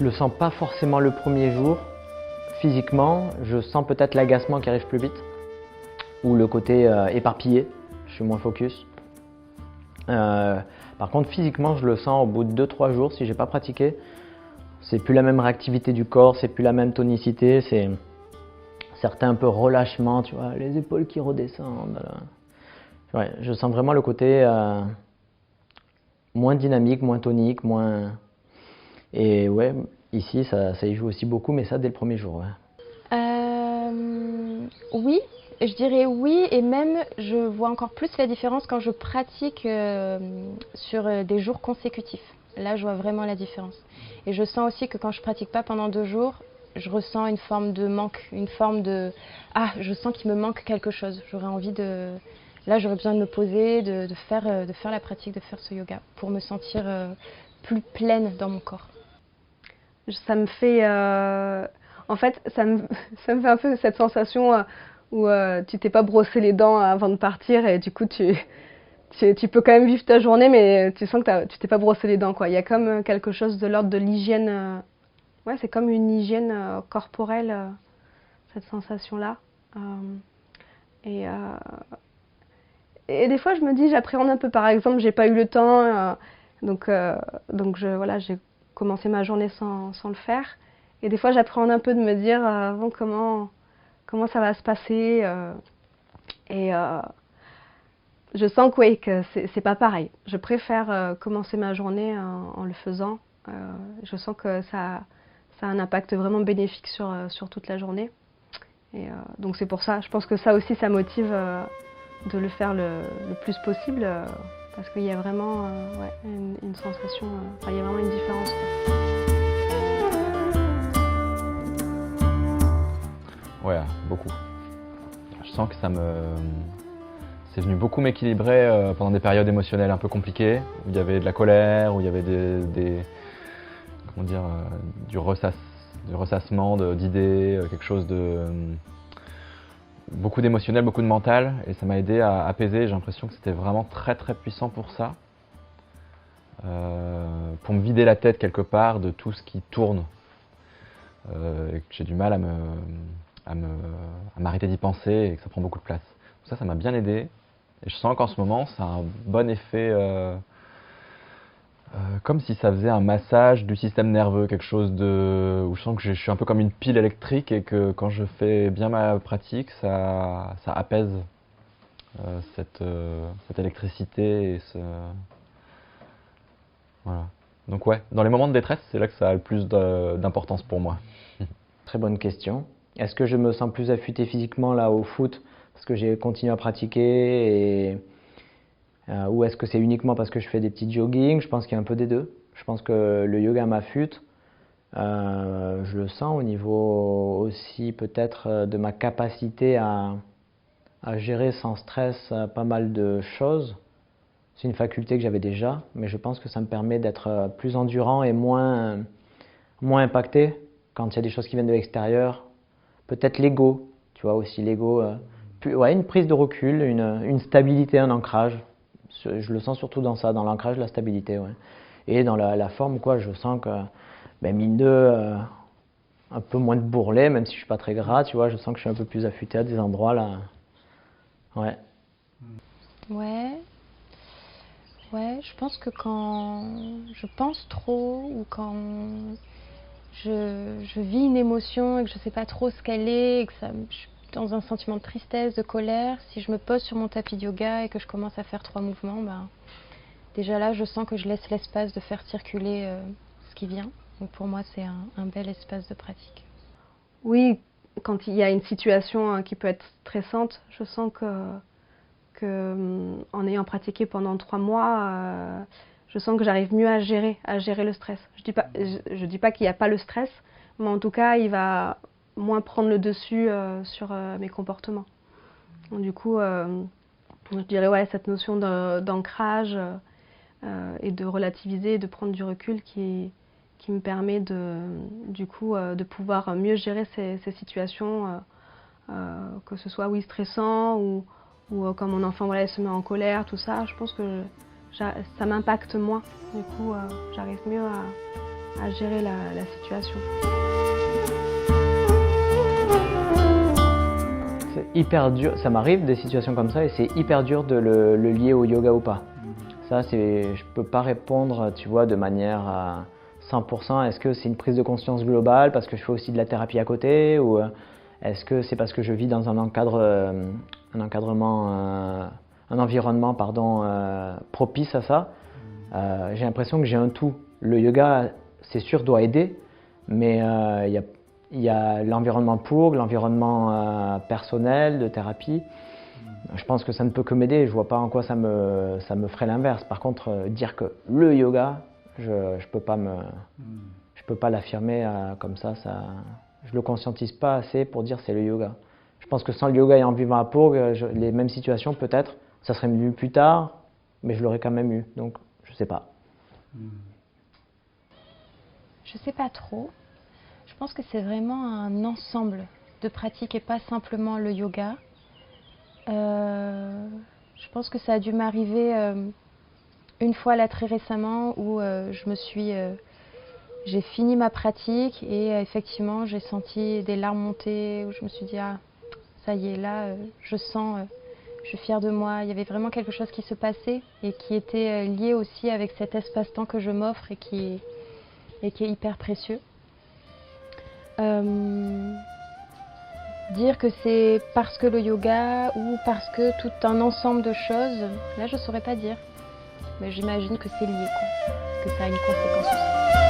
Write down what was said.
Je le sens pas forcément le premier jour. Physiquement, je sens peut-être l'agacement qui arrive plus vite ou le côté éparpillé, je suis moins focus. Par contre, physiquement, je le sens au bout de 2-3 jours si j'ai pas pratiqué. C'est plus la même réactivité du corps, c'est plus la même tonicité, c'est certains un peu relâchement, tu vois, les épaules qui redescendent. Ouais, je sens vraiment le côté moins dynamique, moins tonique, moins. Et ouais, ici, ça y joue aussi beaucoup, mais ça dès le premier jour. Ouais. Oui, je dirais oui, et même je vois encore plus la différence quand je pratique sur des jours consécutifs. Là, je vois vraiment la différence. Et je sens aussi que quand je pratique pas pendant 2 jours, je ressens une forme de manque, une forme de je sens qu'il me manque quelque chose. J'aurais envie de, là, j'aurais besoin de me poser, de faire la pratique, de faire ce yoga pour me sentir plus pleine dans mon corps. Ça me fait, en fait, ça me fait un peu cette sensation où tu t'es pas brossé les dents avant de partir et du coup tu peux quand même vivre ta journée, mais tu sens que tu t'es pas brossé les dents, quoi. Il y a comme quelque chose de l'ordre de l'hygiène. Ouais, c'est comme une hygiène corporelle, cette sensation-là. Et, et des fois, je me dis, j'appréhende un peu. Par exemple, j'ai pas eu le temps, donc voilà, j'ai commencé ma journée sans le faire. Et des fois, j'appréhende un peu de me dire, bon, comment ça va se passer. Et je sens que, oui, que c'est pas pareil. Je préfère commencer ma journée en le faisant. Je sens que ça a un impact vraiment bénéfique sur toute la journée. Et donc c'est pour ça, je pense que ça aussi, ça motive de le faire le plus possible, parce qu'il y a vraiment ouais, une sensation, il y a vraiment une différence, quoi. Ouais, beaucoup. Je sens que c'est venu beaucoup m'équilibrer pendant des périodes émotionnelles un peu compliquées, où il y avait de la colère, où il y avait comment dire, du ressassement d'idées, quelque chose de beaucoup d'émotionnel, beaucoup de mental, et ça m'a aidé à apaiser. J'ai l'impression que c'était vraiment très très puissant pour ça, pour me vider la tête quelque part de tout ce qui tourne, et que j'ai du mal à m'arrêter d'y penser et que ça prend beaucoup de place. Donc ça m'a bien aidé, et je sens qu'en ce moment ça a un bon effet, comme si ça faisait un massage du système nerveux, quelque chose où je sens que je suis un peu comme une pile électrique, et que quand je fais bien ma pratique, ça apaise cette électricité et voilà. Donc ouais, dans les moments de détresse, c'est là que ça a le plus d'importance pour moi. Très bonne question. Est-ce que je me sens plus affûté physiquement là au foot parce que j'ai continué à pratiquer ou est-ce que c'est uniquement parce que je fais des petits joggings? Je pense qu'il y a un peu des deux. Je pense que le yoga m'affûte. Je le sens au niveau aussi peut-être de ma capacité à gérer sans stress pas mal de choses. C'est une faculté que j'avais déjà, mais je pense que ça me permet d'être plus endurant et moins impacté quand il y a des choses qui viennent de l'extérieur. Peut-être l'ego, tu vois aussi l'ego. Ouais, une prise de recul, une stabilité, un ancrage. Je le sens surtout dans ça, dans l'ancrage, la stabilité. Ouais. Et dans la forme, quoi, je sens que, mine de, un peu moins de bourrelet, même si je suis pas très gras, tu vois, je sens que je suis un peu plus affûté à des endroits là. Ouais. Ouais, je pense que quand je pense trop ou quand je vis une émotion et que je sais pas trop ce qu'elle est et que je suis dans un sentiment de tristesse, de colère, si je me pose sur mon tapis de yoga et que je commence à faire 3 mouvements, déjà là, je sens que je laisse l'espace de faire circuler ce qui vient. Donc pour moi, c'est un bel espace de pratique. Oui, quand il y a une situation qui peut être stressante, je sens que en ayant pratiqué pendant 3 mois, je sens que j'arrive mieux à gérer le stress. Je dis pas qu'il n'y a pas le stress, mais en tout cas, il va moins prendre le dessus sur mes comportements. Donc, du coup, je dirais ouais, cette notion d'ancrage et de relativiser, de prendre du recul qui me permet du coup de pouvoir mieux gérer ces situations, que ce soit stressant ou quand mon enfant voilà, il se met en colère, tout ça. Je pense que ça m'impacte moins. Du coup, j'arrive mieux à gérer la situation. C'est hyper dur, ça m'arrive des situations comme ça et c'est hyper dur de le lier au yoga ou pas. Ça, je peux pas répondre, tu vois, de manière à 100%. Est-ce que c'est une prise de conscience globale parce que je fais aussi de la thérapie à côté ou est-ce que c'est parce que je vis dans un environnement propice à ça? J'ai l'impression que j'ai un tout. Le yoga, c'est sûr, doit aider, mais il y a l'environnement l'environnement personnel, de thérapie. Je pense que ça ne peut que m'aider, je vois pas en quoi ça me ferait l'inverse. Par contre, dire que le yoga, je peux pas l'affirmer comme ça, je le conscientise pas assez pour dire c'est le yoga. Je pense que sans le yoga et en vivant à Pourgue, les mêmes situations peut-être, ça serait mieux plus tard, mais je l'aurais quand même eu, donc je sais pas. Je sais pas trop. Je pense que c'est vraiment un ensemble de pratiques et pas simplement le yoga. Je pense que ça a dû m'arriver une fois là très récemment où j'ai fini ma pratique et effectivement j'ai senti des larmes monter, où je me suis dit ah ça y est là je sens, je suis fière de moi. Il y avait vraiment quelque chose qui se passait et qui était lié aussi avec cet espace-temps que je m'offre et qui est hyper précieux. Dire que c'est parce que le yoga ou parce que tout un ensemble de choses, là je saurais pas dire. Mais j'imagine que c'est lié, quoi. Que ça a une conséquence aussi.